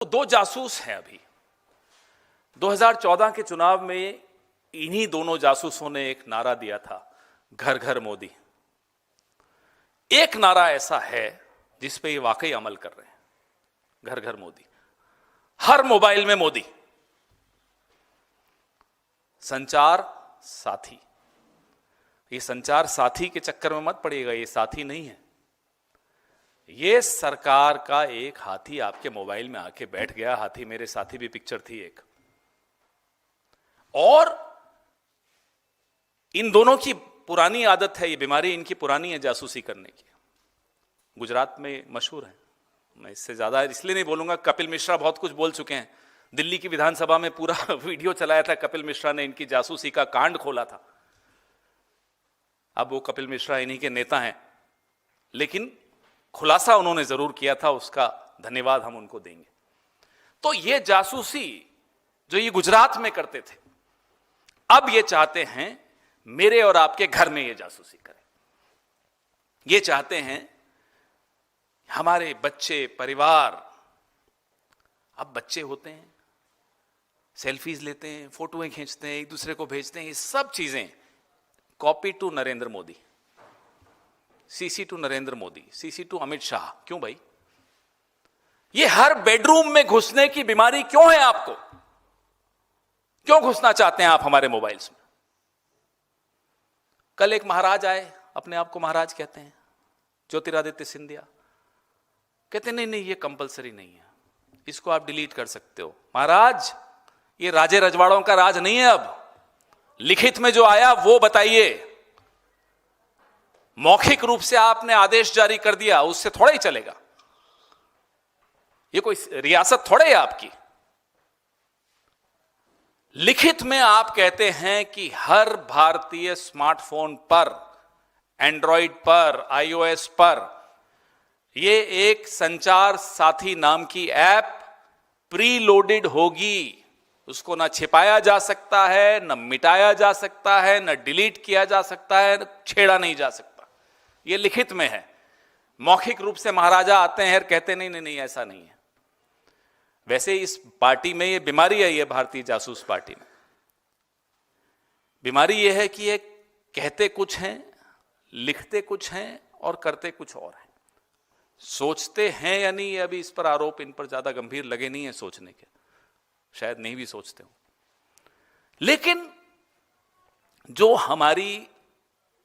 तो दो जासूस हैं अभी। 2014 के चुनाव में इन्हीं दोनों जासूसों ने एक नारा दिया था, घर घर मोदी। एक नारा ऐसा है जिस पे ये वाकई अमल कर रहे हैं, घर घर मोदी, हर मोबाइल में मोदी। संचार साथी, ये संचार साथी के चक्कर में मत पड़िएगा, ये साथी नहीं है। ये सरकार का एक हाथी आपके मोबाइल में आके बैठ गया। हाथी मेरे साथी भी पिक्चर थी एक। और इन दोनों की पुरानी आदत है, ये बीमारी इनकी पुरानी है जासूसी करने की। गुजरात में मशहूर है, मैं इससे ज्यादा इसलिए नहीं बोलूंगा। कपिल मिश्रा बहुत कुछ बोल चुके हैं। दिल्ली की विधानसभा में पूरा वीडियो चलाया था, कपिल मिश्रा ने इनकी जासूसी का कांड खोला था। अब वो कपिल मिश्रा इन्हीं के नेता हैं, लेकिन खुलासा उन्होंने जरूर किया था, उसका धन्यवाद हम उनको देंगे। तो ये जासूसी जो ये गुजरात में करते थे, अब ये चाहते हैं मेरे और आपके घर में ये जासूसी करें। ये चाहते हैं हमारे बच्चे, परिवार, अब बच्चे होते हैं, सेल्फीज लेते हैं, फोटोएं खींचते हैं, एक दूसरे को भेजते हैं। ये सब चीजें copy to Narendra Modi, CC to Narendra Modi, CC to Amit Shah. क्यों भाई? ये हर बेडरूम में घुसने की बीमारी क्यों है आपको? क्यों घुसना चाहते हैं आप हमारे मोबाइल्स में? कल एक महाराज आए, अपने आप को महाराज कहते हैं, ज्योतिरादित्य सिंधिया, कहते नहीं नहीं ये कंपलसरी नहीं है, इसको आप डिलीट कर सकते हो। महाराज, ये राजे रजवाड़ों का राज नहीं है। अब लिखित में जो आया वो बताइए। मौखिक रूप से आपने आदेश जारी कर दिया, उससे थोड़ा ही चलेगा। ये कोई रियासत थोड़े है आपकी। लिखित में आप कहते हैं कि हर भारतीय स्मार्टफोन पर, एंड्रॉइड पर, आईओएस पर ये एक संचार साथी नाम की ऐप प्री लोडेड होगी। उसको ना छिपाया जा सकता है, ना मिटाया जा सकता है, ना डिलीट किया जा सकता है, ना छेड़ा नहीं जा सकता। ये लिखित में है। मौखिक रूप से महाराजा आते हैं और कहते नहीं नहीं नहीं ऐसा नहीं है। वैसे इस पार्टी में ये बीमारी है, ये भारतीय जासूस पार्टी में बीमारी ये है कि ये कहते कुछ हैं, लिखते कुछ हैं और करते कुछ और हैं। सोचते हैं या नहीं, अभी इस पर आरोप इन पर ज्यादा गंभीर लगे नहीं है सोचने के, शायद नहीं भी सोचते हो। लेकिन जो हमारी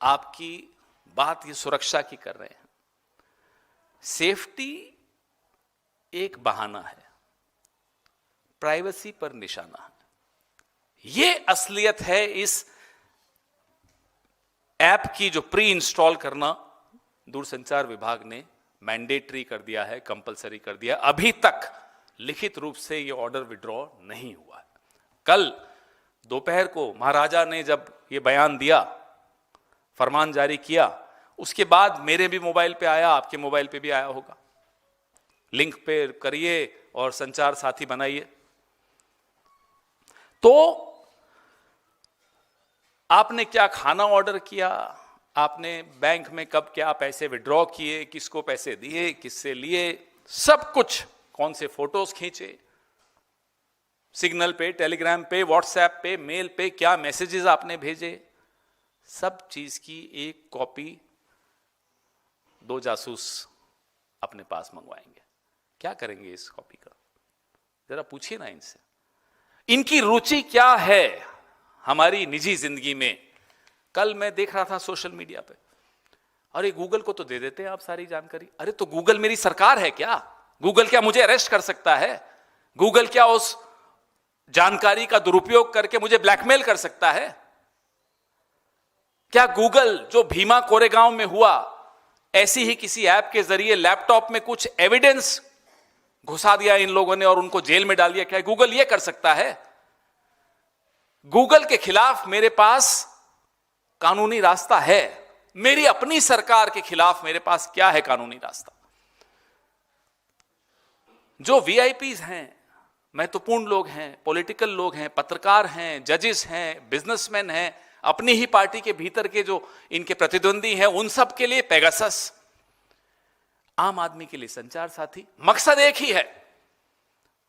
आपकी बात ये सुरक्षा की कर रहे हैं, सेफ्टी एक बहाना है, प्राइवेसी पर निशाना है। ये असलियत है इस ऐप की, जो प्री इंस्टॉल करना दूरसंचार विभाग ने मैंडेटरी कर दिया है, कंपलसरी कर दिया। अभी तक लिखित रूप से ये ऑर्डर विड्रॉ नहीं हुआ है। कल दोपहर को महाराजा ने जब ये बयान दिया, फरमान जारी किया, उसके बाद मेरे भी मोबाइल पे आया, आपके मोबाइल पे भी आया होगा। लिंक पे करिए और संचार साथी बनाइए। तो आपने क्या खाना ऑर्डर किया, आपने बैंक में कब क्या पैसे विड्रॉ किए, किसको पैसे दिए, किससे लिए, सब कुछ, कौन से फोटोज खींचे, सिग्नल पे, टेलीग्राम पे, व्हाट्सएप पे, मेल पे क्या मैसेजेस आपने भेजे, सब चीज की एक कॉपी दो जासूस अपने पास मंगवाएंगे। क्या करेंगे इस कॉपी का? जरा पूछिए ना इनसे, इनकी रुचि क्या है हमारी निजी जिंदगी में। कल मैं देख रहा था सोशल मीडिया पे, अरे गूगल को तो दे देते हैं आप सारी जानकारी। अरे तो गूगल मेरी सरकार है क्या? गूगल क्या मुझे अरेस्ट कर सकता है? गूगल क्या उस जानकारी का दुरुपयोग करके मुझे ब्लैकमेल कर सकता है? क्या गूगल जो भीमा कोरेगांव में हुआ, ऐसी ही किसी ऐप के जरिए लैपटॉप में कुछ एविडेंस घुसा दिया इन लोगों ने और उनको जेल में डाल दिया, क्या गूगल ये कर सकता है? गूगल के खिलाफ मेरे पास कानूनी रास्ता है, मेरी अपनी सरकार के खिलाफ मेरे पास क्या है कानूनी रास्ता? जो वीआईपीज हैं, महत्वपूर्ण लोग हैं, पॉलिटिकल लोग हैं, पत्रकार हैं, जजेस हैं, बिजनेसमैन हैं, अपनी ही पार्टी के भीतर के जो इनके प्रतिद्वंदी हैं, उन सब के लिए पेगासस, आम आदमी के लिए संचार साथी। मकसद एक ही है,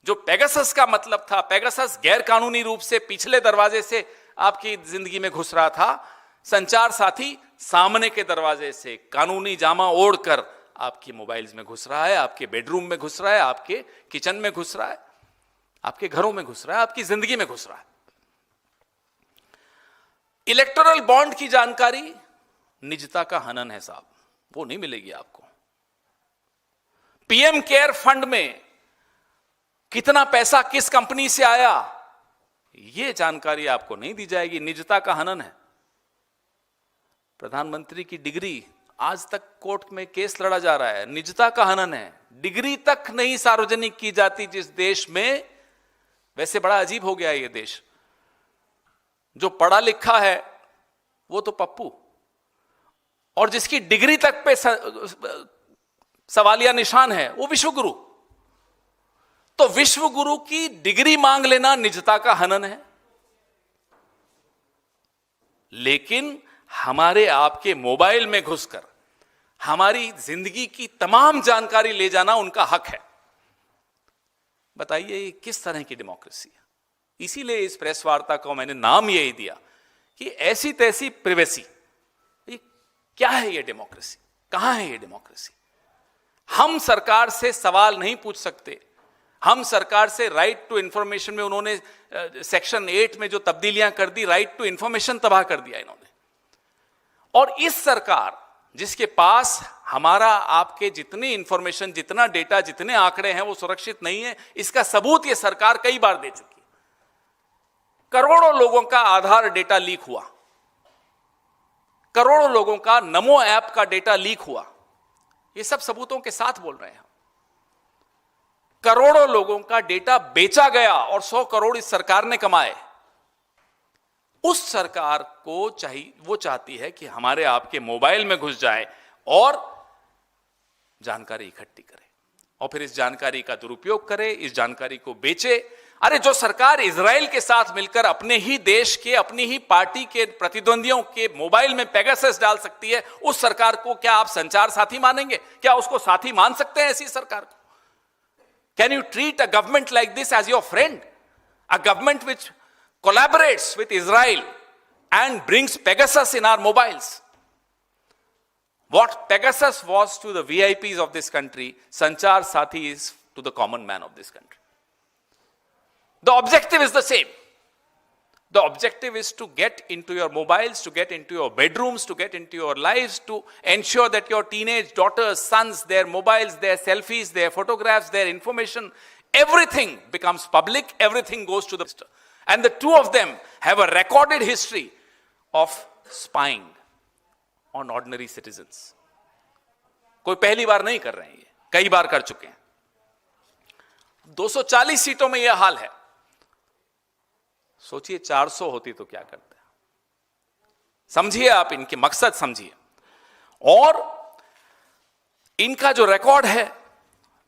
जो पेगासस का मतलब था, पेगासस गैर कानूनी रूप से पिछले दरवाजे से आपकी जिंदगी में घुस रहा था, संचार साथी सामने के दरवाजे से कानूनी जामा ओढ़कर आपकी मोबाइल्स में घुस रहा है, आपके बेडरूम में घुस रहा है, आपके किचन में घुस रहा है, आपके घरों में घुस रहा है, आपकी जिंदगी में घुस रहा है। इलेक्टोरल बॉन्ड की जानकारी निजता का हनन है साहब, वो नहीं मिलेगी आपको। पीएम केयर फंड में कितना पैसा किस कंपनी से आया, यह जानकारी आपको नहीं दी जाएगी, निजता का हनन है। प्रधानमंत्री की डिग्री, आज तक कोर्ट में केस लड़ा जा रहा है, निजता का हनन है। डिग्री तक नहीं सार्वजनिक की जाती जिस देश में, वैसे बड़ा अजीब हो गया है ये देश, जो पढ़ा लिखा है वो तो पप्पू, और जिसकी डिग्री तक पे सवालिया निशान है वो विश्वगुरु। तो विश्वगुरु की डिग्री मांग लेना निजता का हनन है, लेकिन हमारे आपके मोबाइल में घुसकर हमारी जिंदगी की तमाम जानकारी ले जाना उनका हक है। बताइए ये किस तरह की डेमोक्रेसी है? इसीलिए इस प्रेस वार्ता को मैंने नाम यही दिया कि ऐसी तैसी प्रिवेसी। ये क्या है? ये डेमोक्रेसी कहां है? ये डेमोक्रेसी। हम सरकार से सवाल नहीं पूछ सकते, हम सरकार से राइट टू इंफॉर्मेशन में उन्होंने सेक्शन 8 में जो तब्दीलियां कर दी, राइट टू इंफॉर्मेशन तबाह कर दिया इन्होंने। और इस सरकार जिसके पास हमारा आपके जितनी इंफॉर्मेशन, जितना डेटा, जितने आंकड़े हैं वो सुरक्षित नहीं है, इसका सबूत ये सरकार कई बार दे चुकी है। करोड़ों लोगों का आधार डेटा लीक हुआ, करोड़ों लोगों का नमो ऐप का डेटा लीक हुआ, ये सब सबूतों के साथ बोल रहे हैं। करोड़ों लोगों का डेटा बेचा गया और 100 करोड़ इस सरकार ने कमाए। उस सरकार को चाहिए, वो चाहती है कि हमारे आपके मोबाइल में घुस जाए और जानकारी इकट्ठी करे और फिर इस जानकारी का दुरुपयोग करे, इस जानकारी को बेचे। अरे जो सरकार इजराइल के साथ मिलकर अपने ही देश के, अपनी ही पार्टी के प्रतिद्वंदियों के मोबाइल में पेगासस डाल सकती है, उस सरकार को क्या आप संचार साथी मानेंगे? क्या उसको साथी मान सकते हैं ऐसी सरकार को? Can you treat a government like this as your friend? A government which collaborates with Israel and brings Pegasus in our mobiles. What Pegasus was to the VIPs of this country, Sanchar Sathi is to the common man of this country. The objective is the same. The objective is to get into your mobiles, to get into your bedrooms, to get into your lives, to ensure that your teenage daughters, sons, their mobiles, their selfies, their photographs, their information, everything becomes public, everything goes to the minister. And the two of them have a recorded history of spying on ordinary citizens. कोई पहली बार नहीं कर रहे हैं, ये कई बार कर चुके हैं। 240 सीटों में यह हाल है। सोचिए 400 होती तो क्या करते हैं? समझिए, आप इनके मकसद समझिए। और इनका जो रिकॉर्ड है,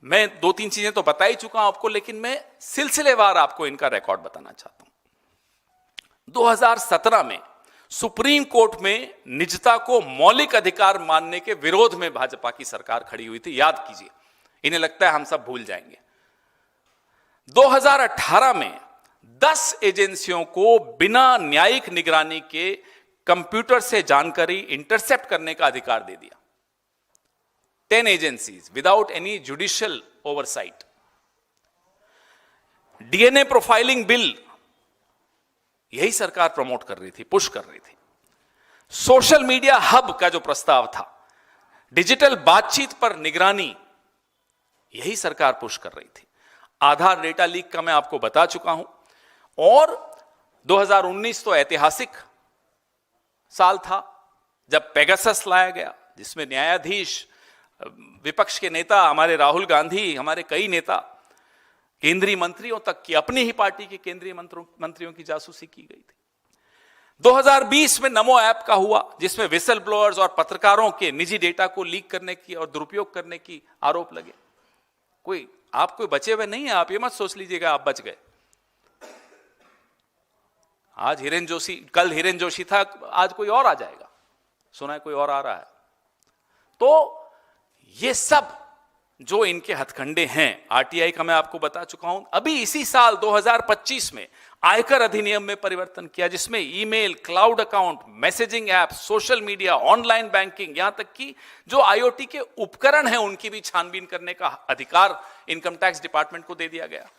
मैं 2-3 चीजें तो बता ही चुका हूं आपको, लेकिन मैं सिलसिलेवार आपको इनका रिकॉर्ड बताना चाहता हूं। 2017 में सुप्रीम कोर्ट में निजता को मौलिक अधिकार मानने के विरोध में भाजपा की सरकार खड़ी हुई थी, याद कीजिए। इन्हें लगता है हम सब भूल जाएंगे। 2018 में 10 एजेंसियों को बिना न्यायिक निगरानी के कंप्यूटर से जानकारी इंटरसेप्ट करने का अधिकार दे दिया। 10 agencies without any judicial oversight. DNA profiling bill यही सरकार प्रमोट कर रही थी, पुश कर रही थी। सोशल मीडिया हब का जो प्रस्ताव था, डिजिटल बातचीत पर निगरानी, यही सरकार पुश कर रही थी। आधार डेटा लीक का मैं आपको बता चुका हूं। और 2019 तो ऐतिहासिक साल था जब पेगासस लाया गया, जिसमें न्यायाधीश, विपक्ष के नेता, हमारे राहुल गांधी, हमारे कई नेता, केंद्रीय मंत्रियों तक की, अपनी ही पार्टी के केंद्रीय मंत्रियों की जासूसी की गई थी। 2020 में नमो ऐप का हुआ, जिसमें विसल ब्लोअर्स और पत्रकारों के निजी डेटा को लीक करने की और दुरुपयोग करने की आरोप लगे। आप कोई बचे हुए नहीं है, आप ये मत सोच लीजिएगा आप बच गए। आज हिरेन जोशी, कल हिरेन जोशी था, आज कोई और आ जाएगा, सुना है कोई और आ रहा है। तो ये सब जो इनके हथकंडे हैं, आरटीआई का मैं आपको बता चुका हूं। अभी इसी साल 2025 में आयकर अधिनियम में परिवर्तन किया, जिसमें email, cloud account, messaging app, social media, online banking, यहां तक कि जो आईओटी के उपकरण हैं उनकी भी छानबीन करने का अधिकार इनकम टैक्स डिपार्टमेंट को दे दिया गया।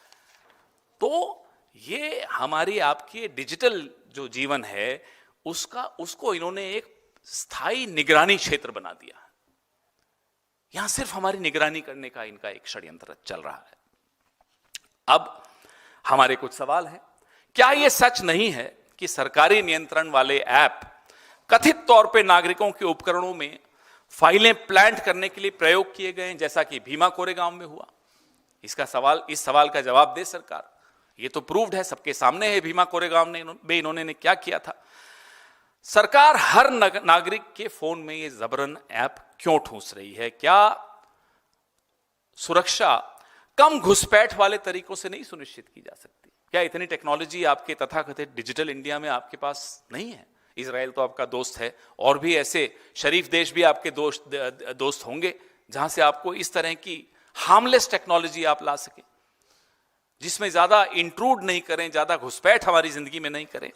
तो ये हमारी आपकी डिजिटल जो जीवन है उसको इन्होंने एक स्थायी निगरानी क्षेत्र बना दिया। यहां सिर्फ हमारी निगरानी करने का इनका एक षड्यंत्र चल रहा है। अब हमारे कुछ सवाल हैं। क्या यह सच नहीं है कि सरकारी नियंत्रण वाले ऐप कथित तौर पे नागरिकों के उपकरणों में फाइलें प्लांट करने के लिए प्रयोग किए गए हैं, जैसा कि भीमा कोरेगांव में हुआ? इस सवाल का जवाब दे सरकार। ये तो प्रूव्ड है, सबके सामने है भीमा कोरेगांव में इन्होंने क्या किया था। सरकार हर नागरिक के फोन में ये जबरन ऐप क्यों ठूंस रही है? क्या सुरक्षा कम घुसपैठ वाले तरीकों से नहीं सुनिश्चित की जा सकती? क्या इतनी टेक्नोलॉजी आपके तथाकथित डिजिटल इंडिया में आपके पास नहीं है? इजराइल तो आपका दोस्त है, और भी ऐसे शरीफ देश भी आपके दोस्त होंगे जहां से आपको इस तरह की हार्मलेस टेक्नोलॉजी आप ला सके, जिसमें ज्यादा इंट्रूड नहीं करें, ज्यादा घुसपैठ हमारी जिंदगी में नहीं करें।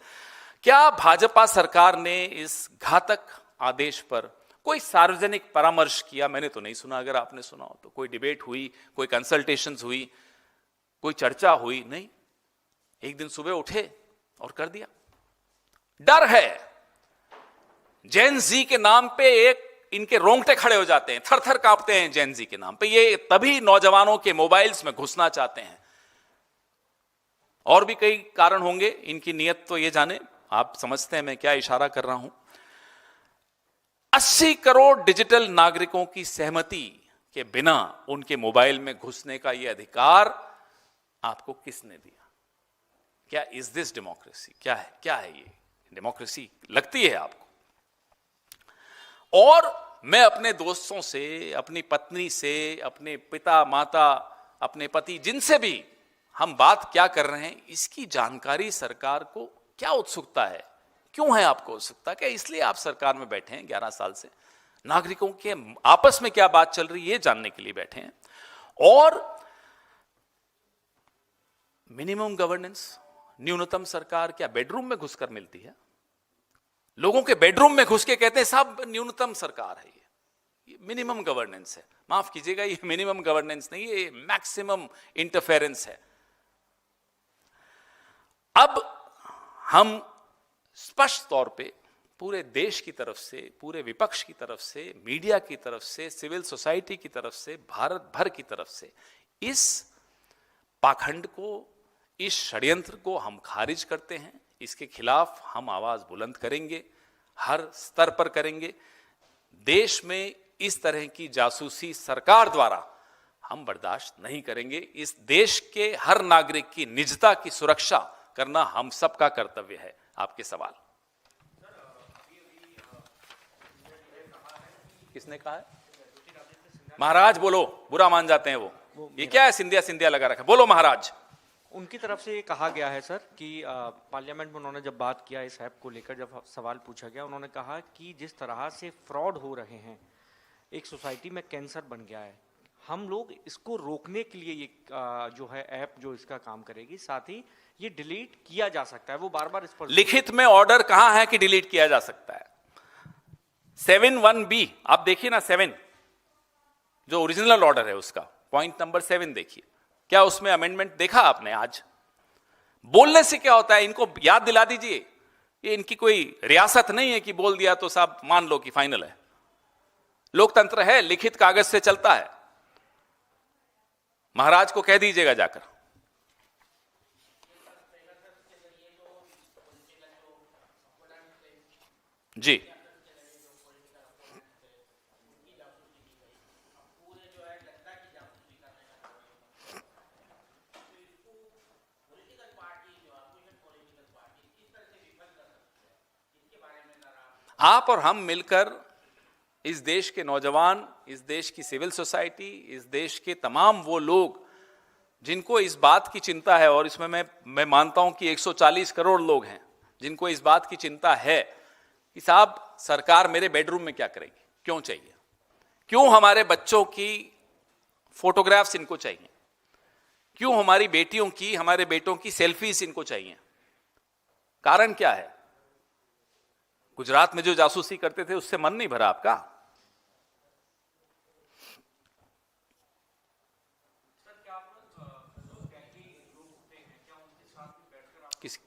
क्या भाजपा सरकार ने इस घातक आदेश पर कोई सार्वजनिक परामर्श किया? मैंने तो नहीं सुना। अगर आपने सुना हो तो कोई डिबेट हुई, कोई कंसल्टेशंस हुई, कोई चर्चा हुई? नहीं। एक दिन सुबह उठे और कर दिया। डर है। जेन जी के नाम पे इनके रोंगटे खड़े हो जाते हैं, थर थर कांपते हैं जेन जी के नाम पे। ये तभी नौजवानों के मोबाइल्स में घुसना चाहते हैं। और भी कई कारण होंगे, इनकी नीयत तो ये जाने। आप समझते हैं मैं क्या इशारा कर रहा हूं। 80 करोड़ डिजिटल नागरिकों की सहमति के बिना उनके मोबाइल में घुसने का यह अधिकार आपको किसने दिया? क्या इज दिस डेमोक्रेसी? क्या है ये डेमोक्रेसी लगती है आपको? और मैं अपने दोस्तों से, अपनी पत्नी से, अपने पिता माता, अपने पति, जिनसे भी हम बात क्या कर रहे हैं, इसकी जानकारी सरकार को क्या उत्सुकता है? क्यों है आपको उत्सुकता? क्या इसलिए आप सरकार में बैठे हैं 11 साल से? नागरिकों के आपस में क्या बात चल रही है ये जानने के लिए बैठे हैं। और मिनिमम गवर्नेंस, न्यूनतम सरकार क्या बेडरूम में घुसकर मिलती है? लोगों के बेडरूम में घुस के कहते हैं साहब न्यूनतम सरकार है, ये मिनिमम गवर्नेंस है। माफ कीजिएगा, ये मिनिमम गवर्नेंस नहीं, ये मैक्सिमम इंटरफेरेंस है। अब हम स्पष्ट तौर पे पूरे देश की तरफ से, पूरे विपक्ष की तरफ से, मीडिया की तरफ से, सिविल सोसाइटी की तरफ से, भारत भर की तरफ से इस पाखंड को, इस षड्यंत्र को हम खारिज करते हैं। इसके खिलाफ हम आवाज बुलंद करेंगे, हर स्तर पर करेंगे। देश में इस तरह की जासूसी सरकार द्वारा हम बर्दाश्त नहीं करेंगे। इस देश के हर नागरिक की निजता की सुरक्षा करना हम सबका कर्तव्य है। आपके सवाल किसने कहा है? महाराज बोलो, बुरा मान जाते हैं वो। ये क्या है सिंधिया सिंधिया लगा रखा? बोलो महाराज। उनकी तरफ से ये कहा गया है सर कि पार्लियामेंट में उन्होंने जब बात किया इस ऐप को लेकर, जब सवाल पूछा गया, उन्होंने कहा कि जिस तरह से फ्रॉड हो रहे हैं, एक सोसाइटी में कैंसर बन गया है। हम लोग इसको रोकने के लिए ये जो है ऐप जो इसका काम करेगी, साथ ही ये डिलीट किया जा सकता है। वो बार बार इस पर लिखित में ऑर्डर कहां है कि डिलीट किया जा सकता है? 7(1)(b आप देखिए ना, 7 जो ओरिजिनल ऑर्डर है उसका पॉइंट नंबर 7 देखिए। क्या उसमें अमेंडमेंट देखा आपने? आज बोलने से क्या होता है, इनको याद दिला दीजिए। ये इनकी कोई रियासत नहीं है कि बोल दिया तो साहब मान लो कि फाइनल है। लोकतंत्र है, लिखित कागज से चलता है। महाराज को कह दीजिएगा जाकर। जी आप और हम मिलकर इस देश के नौजवान, इस देश की सिविल सोसाइटी, इस देश के तमाम वो लोग जिनको इस बात की चिंता है, और इसमें मैं मानता हूं कि 140 करोड़ लोग हैं जिनको इस बात की चिंता है कि साहब सरकार मेरे बेडरूम में क्या करेगी, क्यों चाहिए, क्यों हमारे बच्चों की फोटोग्राफ्स इनको चाहिए? क्यों हमारी बेटियों की, हमारे बेटों की सेल्फीज इनको चाहिए? कारण क्या है? गुजरात में जो जासूसी करते थे उससे मन नहीं भरा आपका?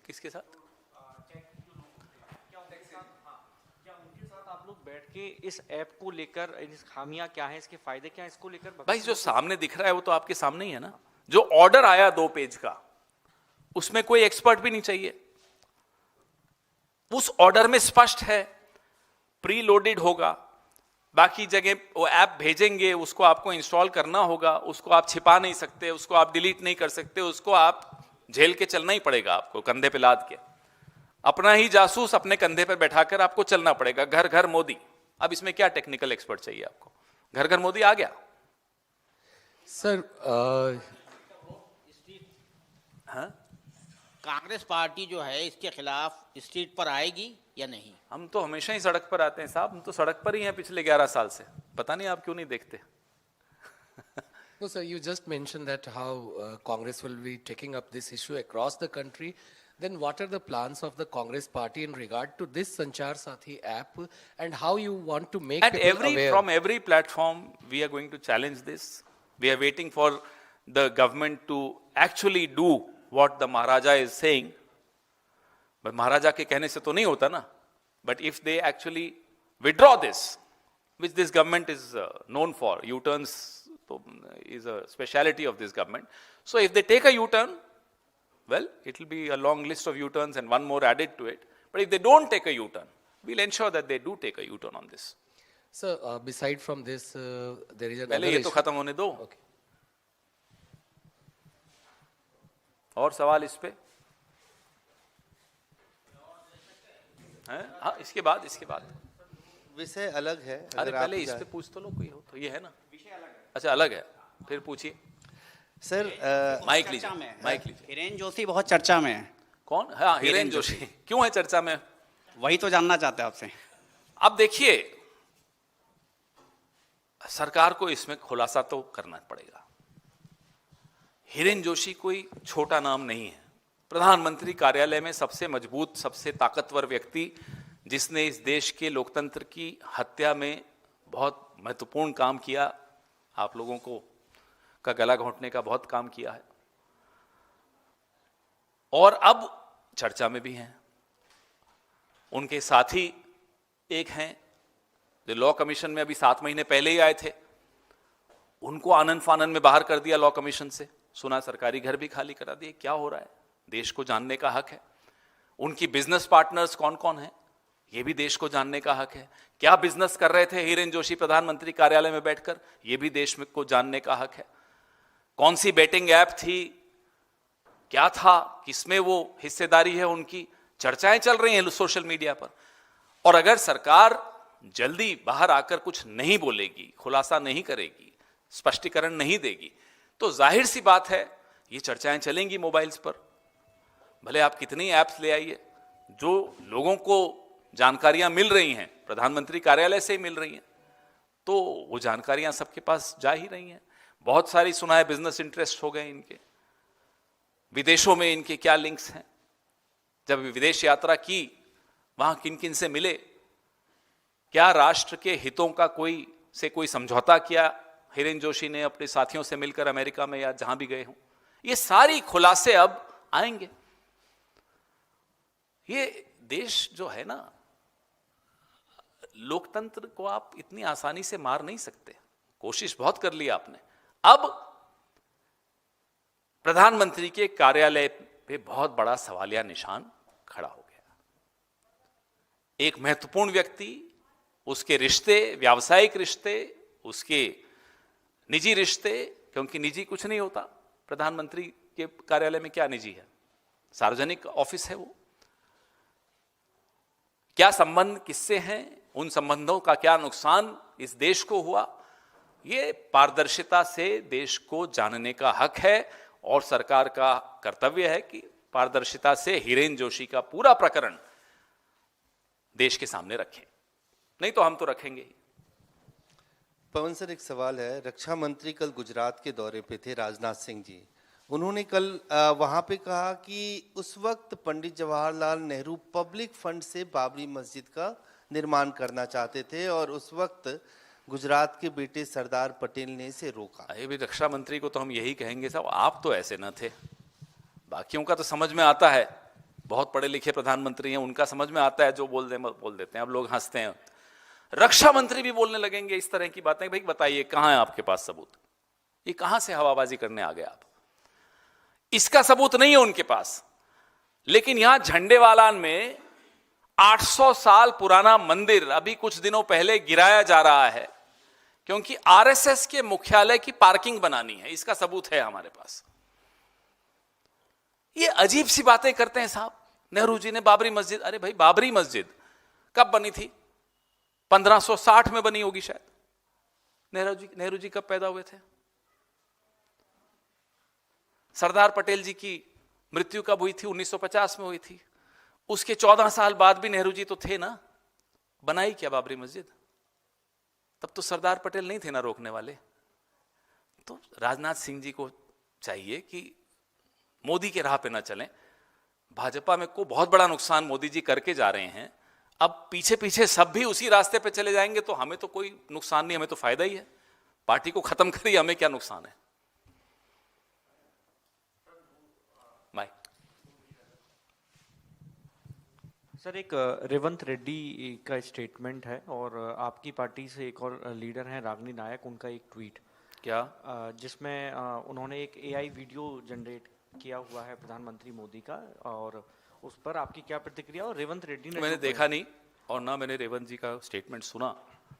किसके साथ? आप लोग बैठ के इस ऐप को लेकर, इस खामियां क्या है, इसके फायदे क्या है, इसको लेकर भाई जो सामने दिख रहा है वो तो आपके सामने ही है ना। जो ऑर्डर आया 2 पेज का, उसमें कोई एक्सपर्ट भी नहीं चाहिए। उस ऑर्डर में स्पष्ट है, प्री लोडेड होगा, बाकी जगह वो ऐप भेजेंगे, उसको आपको इंस्टॉल करना होगा, उसको आप छिपा नहीं सकते, उसको आप डिलीट नहीं कर सकते, उसको आप झेल के चलना ही पड़ेगा, आपको कंधे पे लाद के। अपना ही जासूस अपने कंधे पर बैठाकर आपको चलना पड़ेगा। घर घर मोदी। अब इसमें क्या टेक्निकल एक्सपर्ट चाहिए आपको? घर घर मोदी आ गया। सर हाँ? कांग्रेस पार्टी जो है इसके खिलाफ स्ट्रीट पर आएगी या नहीं? हम तो हमेशा ही सड़क पर आते हैं साहब, हम तो सड़क पर ही हैं पिछले 11 साल से। पता नहीं आप क्यों नहीं देखते। no, sir, you just mentioned that how Congress will be taking up this issue across the country. Then what are the plans of the Congress party in regard to this Sanchar Sathi app, and how you want to make people aware? From every platform, we are going to challenge this. We are waiting for the government to actually do what the Maharaja is saying. But Maharaja के कहने से तो नहीं होता ना. But if they actually withdraw this, which this government is known for, U-turns is a speciality of this government. So if they take a U-turn, well, it will be a long list of U-turns and one more added to it. But if they don't take a U-turn, we'll ensure that they do take a U-turn on this. Sir, beside from this, there is another पहले ये तो issue. खत्म होने दो। Okay. और सवाल इस पे? हैं? हाँ, इसके बाद विषय अलग है। अरे अगर पहले आप इस पे पूछ तो लो, कोई हो तो। ये है ना विषय अलग है। अच्छा, अलग है, फिर पूछिए। सर माइक लीजिए, माइक लीजिए। हिरेन जोशी बहुत चर्चा में है। कौन? हाँ, हिरेन जोशी। क्यों है चर्चा में? वही तो जानना चाहते हैं आपसे। अब देखिए, सरकार को इसमें खुलासा तो करना पड़ेगा। हिरेन जोशी कोई छोटा नाम नहीं है। प्रधानमंत्री कार्यालय में सबसे मजबूत, सबसे ताकतवर व्यक्ति, जिसने इस देश के लोकतंत्र की हत्या में बहुत महत्वपूर्ण काम किया, आप लोगों को का गला घोंटने का बहुत काम किया है, और अब चर्चा में भी हैं। उनके साथी एक हैं जो लॉ कमीशन में अभी 7 महीने पहले ही आए थे, उनको आनन फानन में बाहर कर दिया लॉ कमीशन से। सुना सरकारी घर भी खाली करा दिए। क्या हो रहा है, देश को जानने का हक है। उनकी बिजनेस पार्टनर्स कौन कौन है, ये भी देश को जानने का हक है। क्या बिजनेस कर रहे थे हिरेन जोशी प्रधानमंत्री कार्यालय में बैठकर, ये भी देश में को जानने का हक है। कौन सी बेटिंग ऐप थी, क्या था, किसमें वो हिस्सेदारी है उनकी, चर्चाएं चल रही हैं सोशल मीडिया पर। और अगर सरकार जल्दी बाहर आकर कुछ नहीं बोलेगी, खुलासा नहीं करेगी, स्पष्टीकरण नहीं देगी, तो जाहिर सी बात है ये चर्चाएं चलेंगी मोबाइल्स पर। भले आप कितनी ऐप्स ले आइए, जो लोगों को जानकारियां मिल रही हैं प्रधानमंत्री कार्यालय से ही मिल रही हैं, तो वो जानकारियां सबके पास जा ही रही हैं। बहुत सारी सुना है बिजनेस इंटरेस्ट हो गए इनके, विदेशों में इनके क्या लिंक्स हैं, जब विदेश यात्रा की वहां किन किन से मिले, क्या राष्ट्र के हितों का कोई समझौता किया हिरेन जोशी ने अपने साथियों से मिलकर अमेरिका में या जहां भी गए हों। ये सारी खुलासे अब आएंगे। ये देश जो है ना, लोकतंत्र को आप इतनी आसानी से मार नहीं सकते। कोशिश बहुत कर ली आपने। अब प्रधानमंत्री के कार्यालय पे बहुत बड़ा सवालिया निशान खड़ा हो गया। एक महत्वपूर्ण व्यक्ति, उसके रिश्ते, व्यावसायिक रिश्ते, उसके निजी रिश्ते, क्योंकि निजी कुछ नहीं होता प्रधानमंत्री के कार्यालय में, क्या निजी है, सार्वजनिक ऑफिस है वो। क्या संबंध किससे हैं, उन संबंधों का क्या नुकसान इस देश को हुआ, ये पारदर्शिता से देश को जानने का हक है। और सरकार का कर्तव्य है कि पारदर्शिता से हिरेन जोशी का पूरा प्रकरण देश के सामने रखें। नहीं तो हम तो रखेंगे ही। पवन सर, एक सवाल है। रक्षा मंत्री कल गुजरात के दौरे पे थे, राजनाथ सिंह जी। उन्होंने कल वहां पे कहा कि उस वक्त पंडित जवाहरलाल नेहरू पब्लिक फंड से बाबरी मस्जिद का निर्माण करना चाहते थे और उस वक्त गुजरात के बेटे सरदार पटेल ने इसे रोका। ये भी रक्षा मंत्री को तो हम यही कहेंगे साहब, आप तो ऐसे न थे। बाकियों का तो समझ में आता है, बहुत पढ़े लिखे प्रधानमंत्री हैं, उनका समझ में आता है, जो बोल देते हैं। अब लोग हंसते हैं। रक्षा मंत्री भी बोलने लगेंगे इस तरह की बातें। भाई बताइए, कहां है आपके पास सबूत? ये कहां से हवाबाजी करने आ गए आप? इसका सबूत नहीं है उनके पास। लेकिन यहां झंडेवालान में 800 साल पुराना मंदिर अभी कुछ दिनों पहले गिराया जा रहा है क्योंकि आरएसएस के मुख्यालय की पार्किंग बनानी है। इसका सबूत है हमारे पास। ये अजीब सी बातें करते हैं साहब। नेहरू जी ने बाबरी मस्जिद, अरे भाई बाबरी मस्जिद कब बनी थी? 1560 में बनी होगी शायद। नेहरू जी कब पैदा हुए थे? सरदार पटेल जी की मृत्यु कब हुई थी? 1950 में हुई थी। उसके 14 साल बाद भी नेहरू जी तो थे ना। बनाई क्या बाबरी मस्जिद? तब तो सरदार पटेल नहीं थे ना रोकने वाले। तो राजनाथ सिंह जी को चाहिए कि मोदी के राह पे ना चलें। भाजपा में को बहुत बड़ा नुकसान मोदी जी करके जा रहे हैं। अब पीछे पीछे सब भी उसी रास्ते पे चले जाएंगे तो हमें तो कोई नुकसान नहीं, हमें तो फायदा ही है। पार्टी को खत्म करिए, हमें क्या नुकसान है? माइक। सर, एक रेवंत रेड्डी का स्टेटमेंट है और आपकी पार्टी से एक और लीडर हैं रागिनी नायक, उनका एक ट्वीट क्या? जिसमें उन्होंने एक एआई वीडियो जनरेट किया हुआ है प्रधानमंत्री मोदी का, और उस पर आपकी क्या प्रतिक्रिया? और रेवंत रेड्डी ने मैंने देखा नहीं और ना मैंने रेवंत जी का स्टेटमेंट सुना।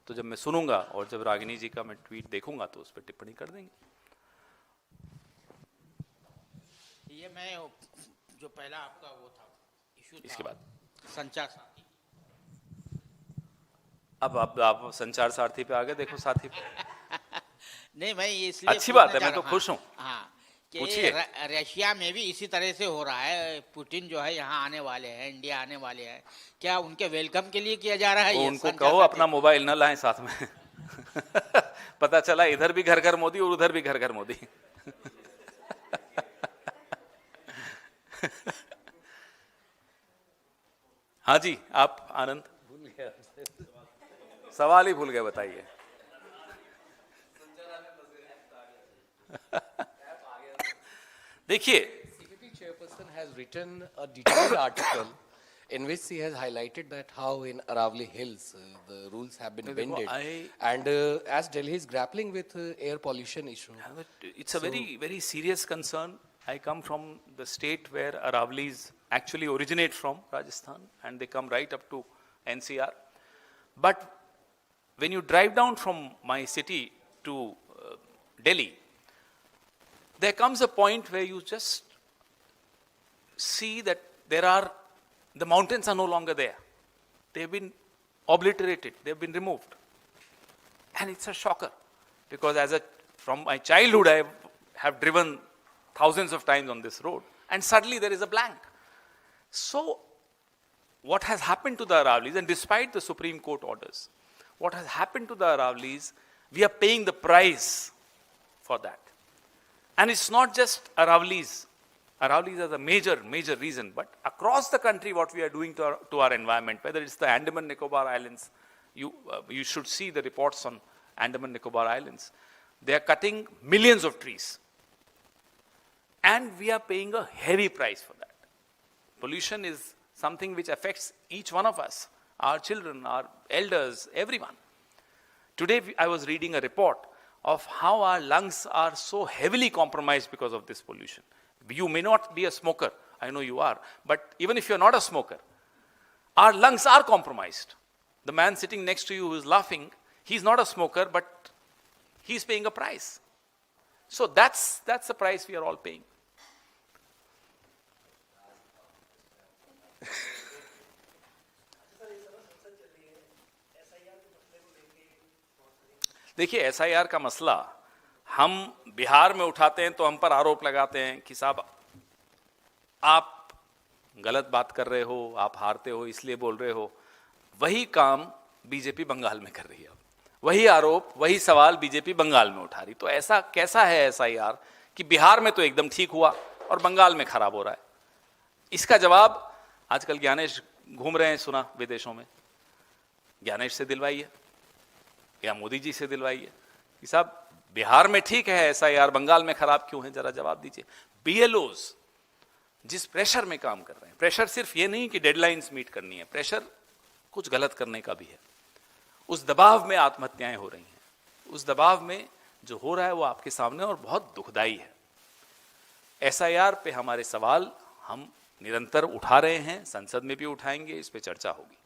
तो जब मैं सुनूंगा और जब रागिनी जी का मैं ट्वीट देखूंगा तो उस पर टिप्पणी कर देंगे। ये मैं जो पहला आपका वो था इशू इसके बाद संचार साथी। अब आप संचार सारथी पे आ गए। देखो साथी पे। नहीं, मैं ये इसलिए अच्छी बात है, पूछना मैं तो चाह खुश हूं। हाँ, कि पूछिए। रशिया में भी इसी तरह से हो रहा है। पुतिन जो है यहाँ आने वाले हैं, इंडिया आने वाले हैं। क्या उनके वेलकम के लिए किया जा रहा है? ये उनको संचार कहो साथी? अपना मोबाइल न लाएं साथ में। पता चला इधर भी घर घर मोदी और उधर भी घर घर मोदी। हाँ जी, आप आनंद भूल गए, सवाल ही भूल गए, बताइए। देखिए, CPP chairperson has written a detailed article in which he has highlighted that how in Aravali Hills the rules have been देखो, bended, and as Delhi is grappling with air pollution issue. it's a very serious concern. I come from the state where Aravali's actually originate from, Rajasthan, and they come right up to NCR. But when you drive down from my city to Delhi, there comes a point where you just see that the mountains are no longer there. They've been obliterated, they've been removed. And it's a shocker because from my childhood I have driven thousands of times on this road, and suddenly there is a blank. So what has happened to the Aravali's, and despite the Supreme Court orders, what has happened to the Aravali's, we are paying the price for that. And it's not just Aravali's. Aravali's is a major reason, but across the country what we are doing to our environment, whether it's the Andaman Nicobar Islands, you should see the reports on Andaman Nicobar Islands. They are cutting millions of trees. And we are paying a heavy price for that. Pollution is something which affects each one of us, our children, our elders, everyone. Today I was reading a report of how our lungs are so heavily compromised because of this pollution. You may not be a smoker, I know you are, but even if you're not a smoker, our lungs are compromised. The man sitting next to you who is laughing, he's not a smoker, but he's paying a price. So that's the price we are all paying. देखिए, SIR का मसला हम बिहार में उठाते हैं तो हम पर आरोप लगाते हैं कि साहब आप गलत बात कर रहे हो, आप हारते हो इसलिए बोल रहे हो। वही काम बीजेपी बंगाल में कर रही है। वही आरोप, वही सवाल बीजेपी बंगाल में उठा रही। तो ऐसा कैसा है एसआईआर कि बिहार में तो एकदम ठीक हुआ और बंगाल में खराब हो रहा है? इसका जवाब आजकल ज्ञानेश घूम रहे हैं, सुना विदेशों में, ज्ञानेश से दिलवाइए या मोदी जी से दिलवाइए कि साहब बिहार में ठीक है एसआईआर, बंगाल में खराब क्यों है, जरा जवाब दीजिए। बीएलओज जिस प्रेशर में काम कर रहे हैं, प्रेशर सिर्फ ये नहीं कि डेडलाइंस मीट करनी है, प्रेशर कुछ गलत करने का भी है। उस दबाव में आत्महत्याएं हो रही हैं, उस दबाव में जो हो रहा है वो आपके सामने और बहुत दुखदाई है। एसआईआर पे हमारे सवाल हम निरंतर उठा रहे हैं, संसद में भी उठाएंगे, इस पे चर्चा होगी।